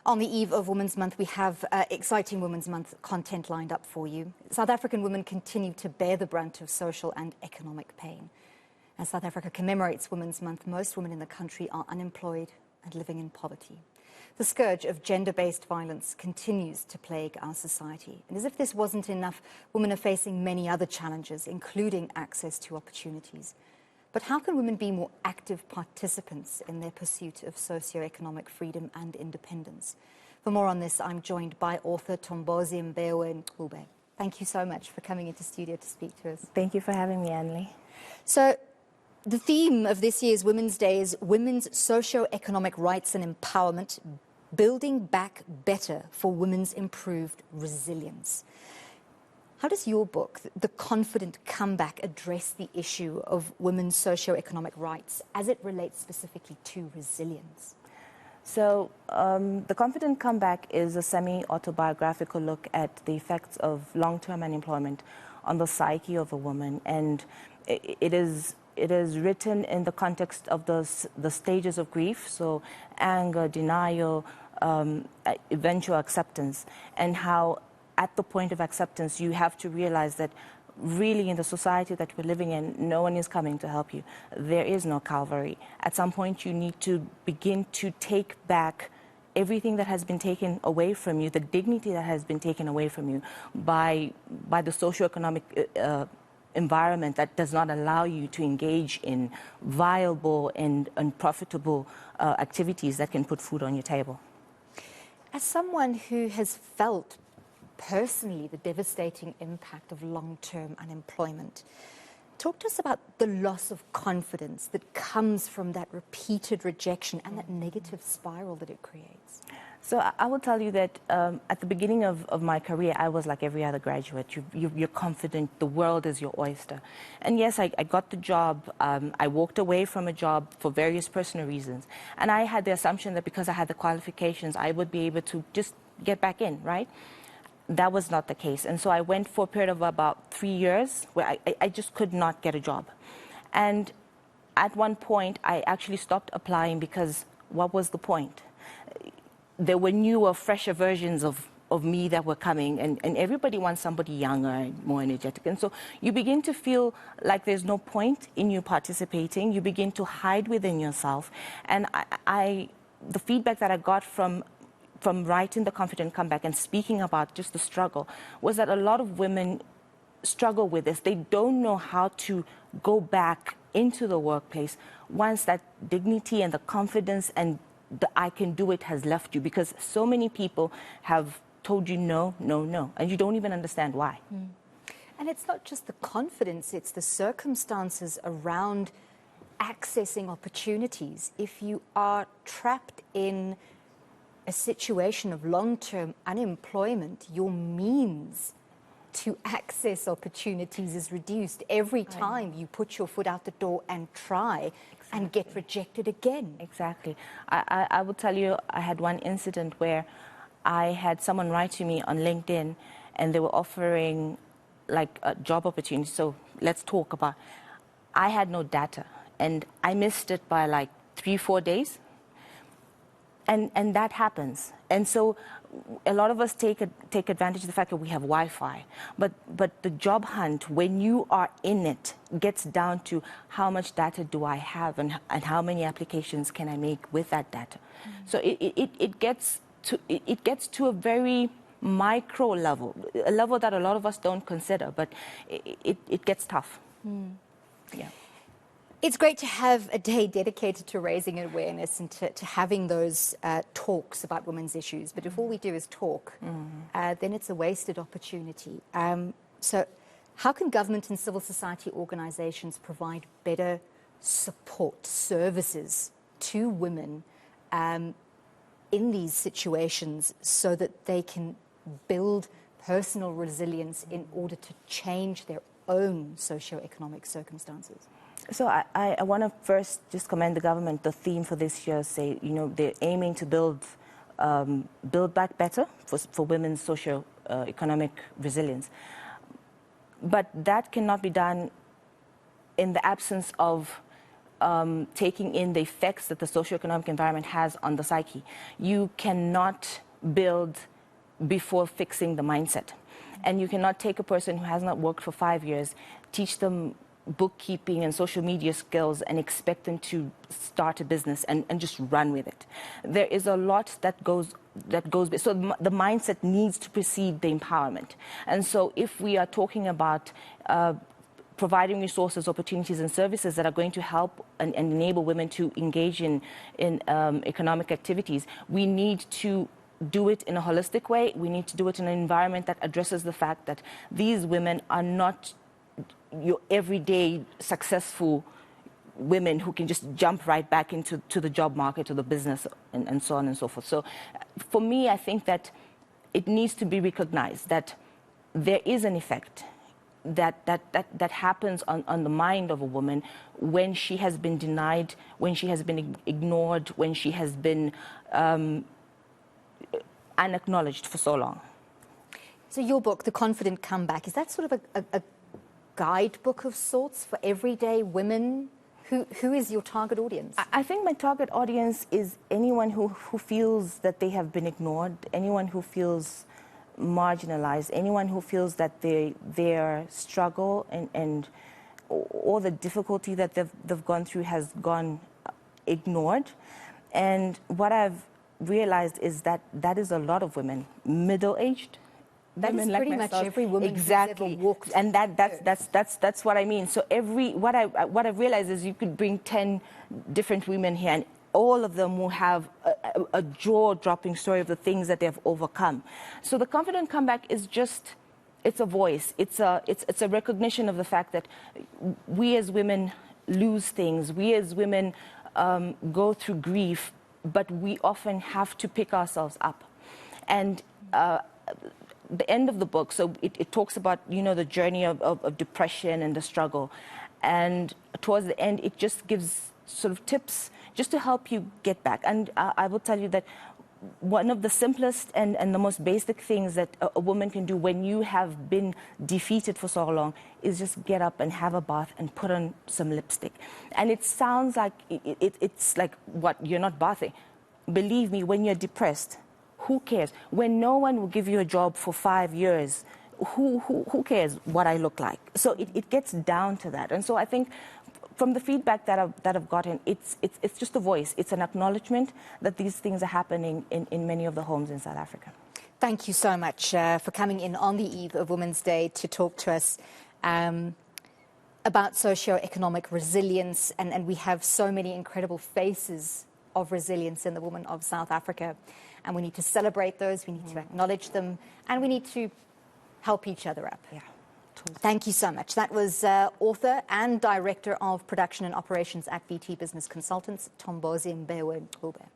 On the eve of Women's Month, we have exciting Women's Month content lined up for you. South African women continue to bear the brunt of social and economic pain. As South Africa commemorates Women's Month, most women in the country are unemployed and living in poverty. The scourge of gender-based violence continues to plague our society. And as if this wasn't enough, women are facing many other challenges, including access to opportunities. But how can women be more active participants in their pursuit of socio-economic freedom and independence? For more on this, I'm joined by author Tombozi Mbewe-Ncube. Thank you so much for coming into studio to speak to us. Thank you for having me, Anne-Lee. So, the theme of this year's Women's Day is women's socio-economic rights and empowerment, building back better for women's improved resilience. How does your book, The Confident Comeback, address the issue of women's socio-economic rights as it relates specifically to resilience? So, The Confident Comeback is a semi-autobiographical look at the effects of long-term unemployment on the psyche of a woman. And it is written in the context of the stages of grief, so anger, denial, eventual acceptance, and how at the point of acceptance, you have to realize that really in the society that we're living in, no one is coming to help you. There is no Calvary. At some point, you need to begin to take back everything that has been taken away from you, the dignity that has been taken away from you by the socioeconomic environment that does not allow you to engage in viable and profitable activities that can put food on your table. As someone who has felt personally the devastating impact of long-term unemployment, talk to us about the loss of confidence that comes from that repeated rejection and that negative spiral that it creates. So I will tell you that at the beginning of my career, I was like every other graduate. You're confident, the world is your oyster. And yes, I got the job. I walked away from a job for various personal reasons. And I had the assumption that because I had the qualifications, I would be able to just get back in, right? That was not the case. And so I went for a period of about 3 years where I just could not get a job. And at one point, I actually stopped applying because what was the point? There were newer, fresher versions of me that were coming, and everybody wants somebody younger and more energetic. And so you begin to feel like there's no point in you participating. You begin to hide within yourself. And the feedback that I got from writing The Confident Comeback and speaking about just the struggle was that a lot of women struggle with this. They don't know how to go back into the workplace once that dignity and the confidence and the I can do it has left you, because so many people have told you no, no, no, and you don't even understand why. And it's not just the confidence, it's the circumstances around accessing opportunities. If you are trapped in a situation of long-term unemployment, your means to access opportunities is reduced every time you put your foot out the door and try and get rejected again. Exactly. I will tell you, I had one incident where I had someone write to me on LinkedIn and they were offering like a job opportunity. So let's talk about, I had no data and I missed it by like 3-4 days. And that happens. And so a lot of us take advantage of the fact that we have Wi-Fi. But the job hunt, when you are in it, gets down to how much data do I have and how many applications can I make with that data. So it gets to a very micro level, a level that a lot of us don't consider, but it gets tough. Yeah. It's great to have a day dedicated to raising awareness and to having those talks about women's issues. But if all we do is talk, then it's a wasted opportunity. So how can government and civil society organizations provide better support services to women in these situations so that they can build personal resilience in order to change their own socioeconomic circumstances? So I want to first just commend the government. The theme for this year, they're aiming to build back better for women's socio-economic resilience. But that cannot be done in the absence of taking in the effects that the socio-economic environment has on the psyche. You cannot build before fixing the mindset. And you cannot take a person who has not worked for 5 years, teach them bookkeeping and social media skills and expect them to start a business and just run with it. There is a lot that goes so the mindset needs to precede the empowerment. And so if we are talking about providing resources, opportunities and services that are going to help and enable women to engage in economic activities, we need to do it in a holistic way. We need to do it in an environment that addresses the fact that these women are not your everyday successful women who can just jump right back into the job market or the business and so on and so forth. So for me, I think that it needs to be recognized that there is an effect that happens on the mind of a woman when she has been denied, when she has been ignored, when she has been unacknowledged for so long. So your book, The Confident Comeback, is that sort of a guidebook of sorts for everyday women? Who is your target audience? I think my target audience is anyone who feels that they have been ignored, anyone who feels marginalized, anyone who feels that their struggle and all the difficulty that they've gone through has gone ignored. And what I've realized is that is a lot of women, middle-aged. That is pretty much every woman exactly. who's ever walked. And that's what I mean. So what I've realized is you could bring 10 different women here, and all of them will have a jaw-dropping story of the things that they've overcome. So the confident comeback is just, it's a voice. It's a recognition of the fact that we as women lose things. We as women go through grief, but we often have to pick ourselves up. And the end of the book, so it talks about, the journey of depression and the struggle. And towards the end, it just gives sort of tips just to help you get back. And I will tell you that one of the simplest and the most basic things that a woman can do when you have been defeated for so long is just get up and have a bath and put on some lipstick. And it sounds like, it's like, what, you're not bathing. Believe me, when you're depressed, who cares? When no one will give you a job for 5 years, who cares what I look like? So it gets down to that. And so I think from the feedback that I've gotten, it's just a voice. It's an acknowledgement that these things are happening in many of the homes in South Africa. Thank you so much for coming in on the eve of Women's Day to talk to us about socio-economic resilience. And we have so many incredible faces of resilience in the women of South Africa. And we need to celebrate those, we need to acknowledge them, and we need to help each other up. Yeah. Thank you so much. That was author and director of production and operations at BT Business Consultants, Tombozi Mbewe Ngubhe.